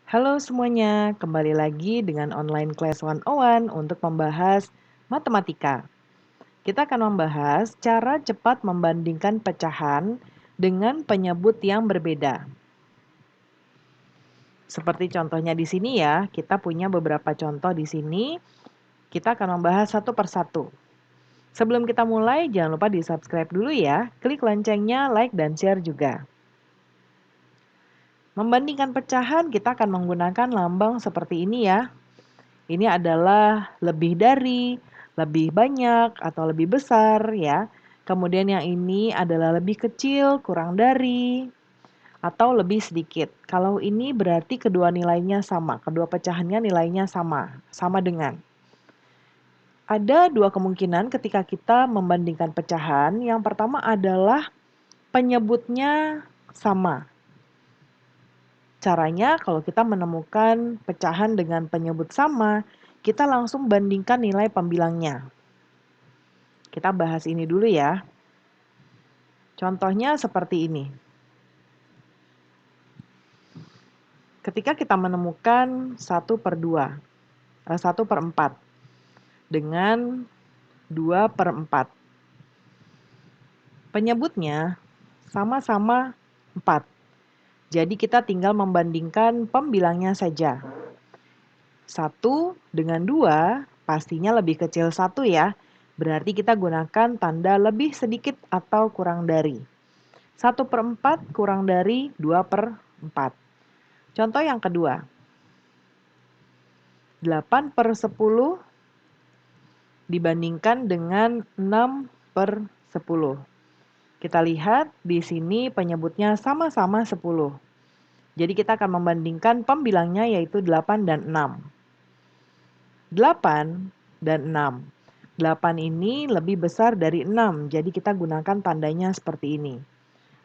Halo semuanya, kembali lagi dengan online class 101 untuk membahas matematika. Kita akan membahas cara cepat membandingkan pecahan dengan penyebut yang berbeda. Seperti contohnya di sini ya, kita punya beberapa contoh di sini. Kita akan membahas satu persatu. Sebelum kita mulai, jangan lupa di-subscribe dulu ya. Klik loncengnya, like, dan share juga. Membandingkan pecahan, kita akan menggunakan lambang seperti ini ya. Ini adalah lebih dari, lebih banyak, atau lebih besar ya. Kemudian yang ini adalah lebih kecil, kurang dari, atau lebih sedikit. Kalau ini berarti kedua nilainya sama, kedua pecahannya nilainya sama, sama dengan. Ada dua kemungkinan ketika kita membandingkan pecahan. Yang pertama adalah penyebutnya sama. Caranya kalau kita menemukan pecahan dengan penyebut sama, kita langsung bandingkan nilai pembilangnya. Kita bahas ini dulu ya. Contohnya seperti ini. Ketika kita menemukan 1/4 dengan 2/4. Penyebutnya sama-sama 4. Jadi kita tinggal membandingkan pembilangnya saja. 1 dengan 2 pastinya lebih kecil 1 ya. Berarti kita gunakan tanda lebih sedikit atau kurang dari. 1/4 kurang dari 2/4. Contoh yang kedua. 8/10 dibandingkan dengan 6/10. Kita lihat di sini penyebutnya sama-sama 10. Jadi kita akan membandingkan pembilangnya yaitu 8 dan 6. 8 dan 6. 8 ini lebih besar dari 6, jadi kita gunakan tandanya seperti ini.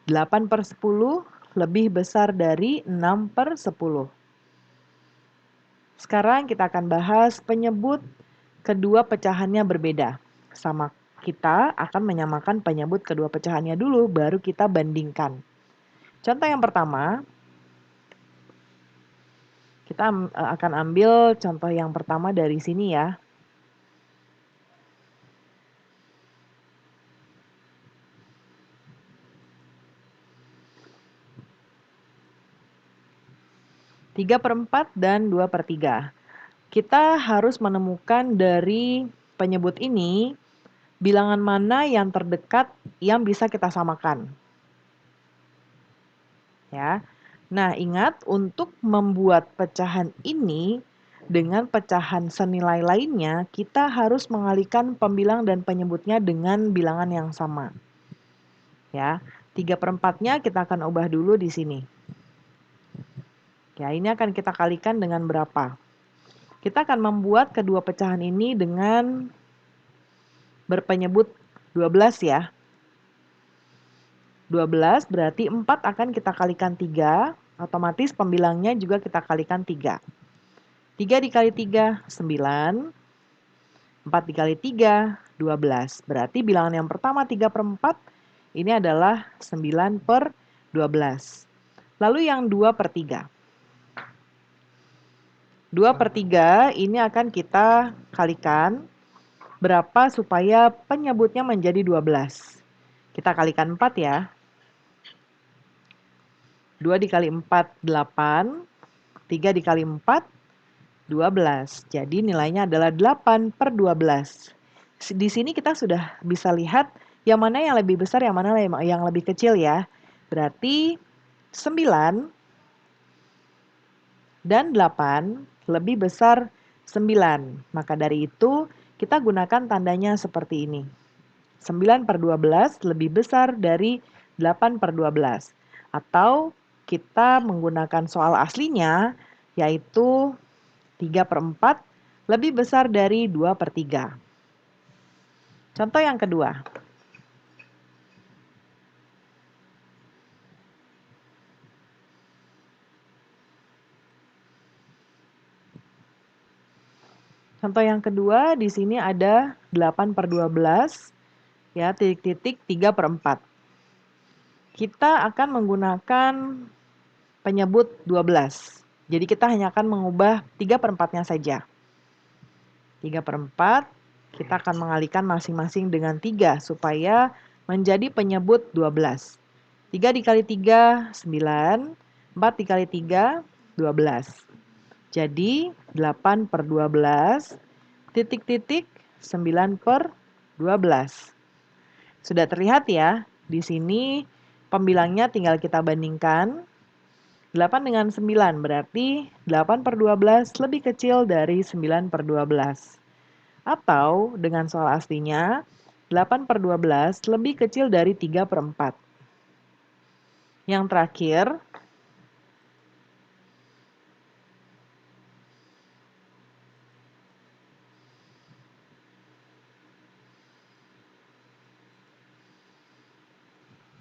8/10 lebih besar dari 6/10. Sekarang kita akan bahas penyebut kedua pecahannya berbeda. Kita akan menyamakan penyebut kedua pecahannya dulu, baru kita bandingkan. Contoh yang pertama, kita akan ambil contoh yang pertama dari sini ya. Tiga per 4 dan 2/3. Kita harus menemukan dari penyebut ini bilangan mana yang terdekat yang bisa kita samakan. Ya. Nah, ingat untuk membuat pecahan ini dengan pecahan senilai lainnya, kita harus mengalihkan pembilang dan penyebutnya dengan bilangan yang sama. Ya, 3/4-nya kita akan ubah dulu di sini. Ya, ini akan kita kalikan dengan berapa? Kita akan membuat kedua pecahan ini dengan berpenyebut 12 ya. 12 berarti 4 akan kita kalikan 3, otomatis pembilangnya juga kita kalikan 3. 3 dikali 3, 9. 4 dikali 3, 12. Berarti bilangan yang pertama 3/4 ini adalah 9/12. Lalu yang 2/3. 2/3 ini akan kita kalikan berapa supaya penyebutnya menjadi 12. Kita kalikan 4 ya. 2 dikali 4, 8. 3 dikali 4, 12. Jadi nilainya adalah 8/12. Di sini kita sudah bisa lihat yang mana yang lebih besar, yang mana yang lebih kecil ya. Berarti 9 dan 8 lebih besar 9. Maka dari itu kita gunakan tandanya seperti ini. 9/12 lebih besar dari 8/12. Atau kita menggunakan soal aslinya yaitu 3/4 lebih besar dari 2/3. Contoh yang kedua. Contoh yang kedua di sini ada 8/12 ya, titik-titik 3/4. Kita akan menggunakan penyebut 12. Jadi kita hanya akan mengubah 3/4-nya saja. 3/4, kita akan mengalihkan masing-masing dengan 3 supaya menjadi penyebut 12. 3 dikali 3, 9. 4 dikali 3, 12. Jadi 8/12, titik-titik 9/12. Sudah terlihat ya, di sini pembilangnya tinggal kita bandingkan. 8 dengan 9 berarti 8/12 lebih kecil dari 9/12. Atau dengan soal aslinya, 8/12 lebih kecil dari 3/4. Yang terakhir,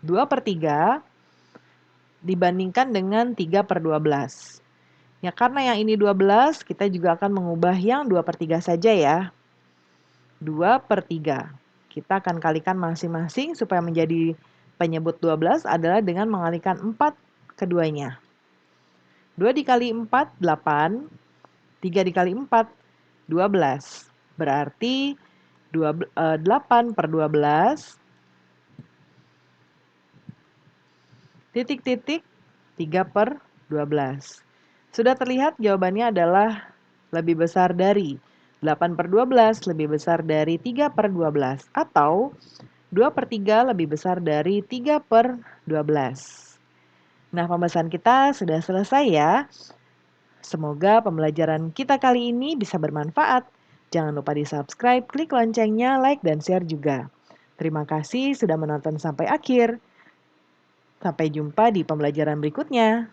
2/3 dibandingkan dengan 3/12. Ya karena yang ini 12, kita juga akan mengubah yang 2/3 saja ya. 2/3. Kita akan kalikan masing-masing supaya menjadi penyebut 12 adalah dengan mengalihkan 4 keduanya. 2 dikali 4, 8. 3 dikali 4, 12. Berarti 8/12 titik-titik 3/12. Sudah terlihat jawabannya adalah lebih besar dari 8/12 lebih besar dari 3/12 atau 2/3 lebih besar dari 3/12. Nah, pembahasan kita sudah selesai ya. Semoga pembelajaran kita kali ini bisa bermanfaat. Jangan lupa di-subscribe, klik loncengnya, like, dan share juga. Terima kasih sudah menonton sampai akhir. Sampai jumpa di pembelajaran berikutnya.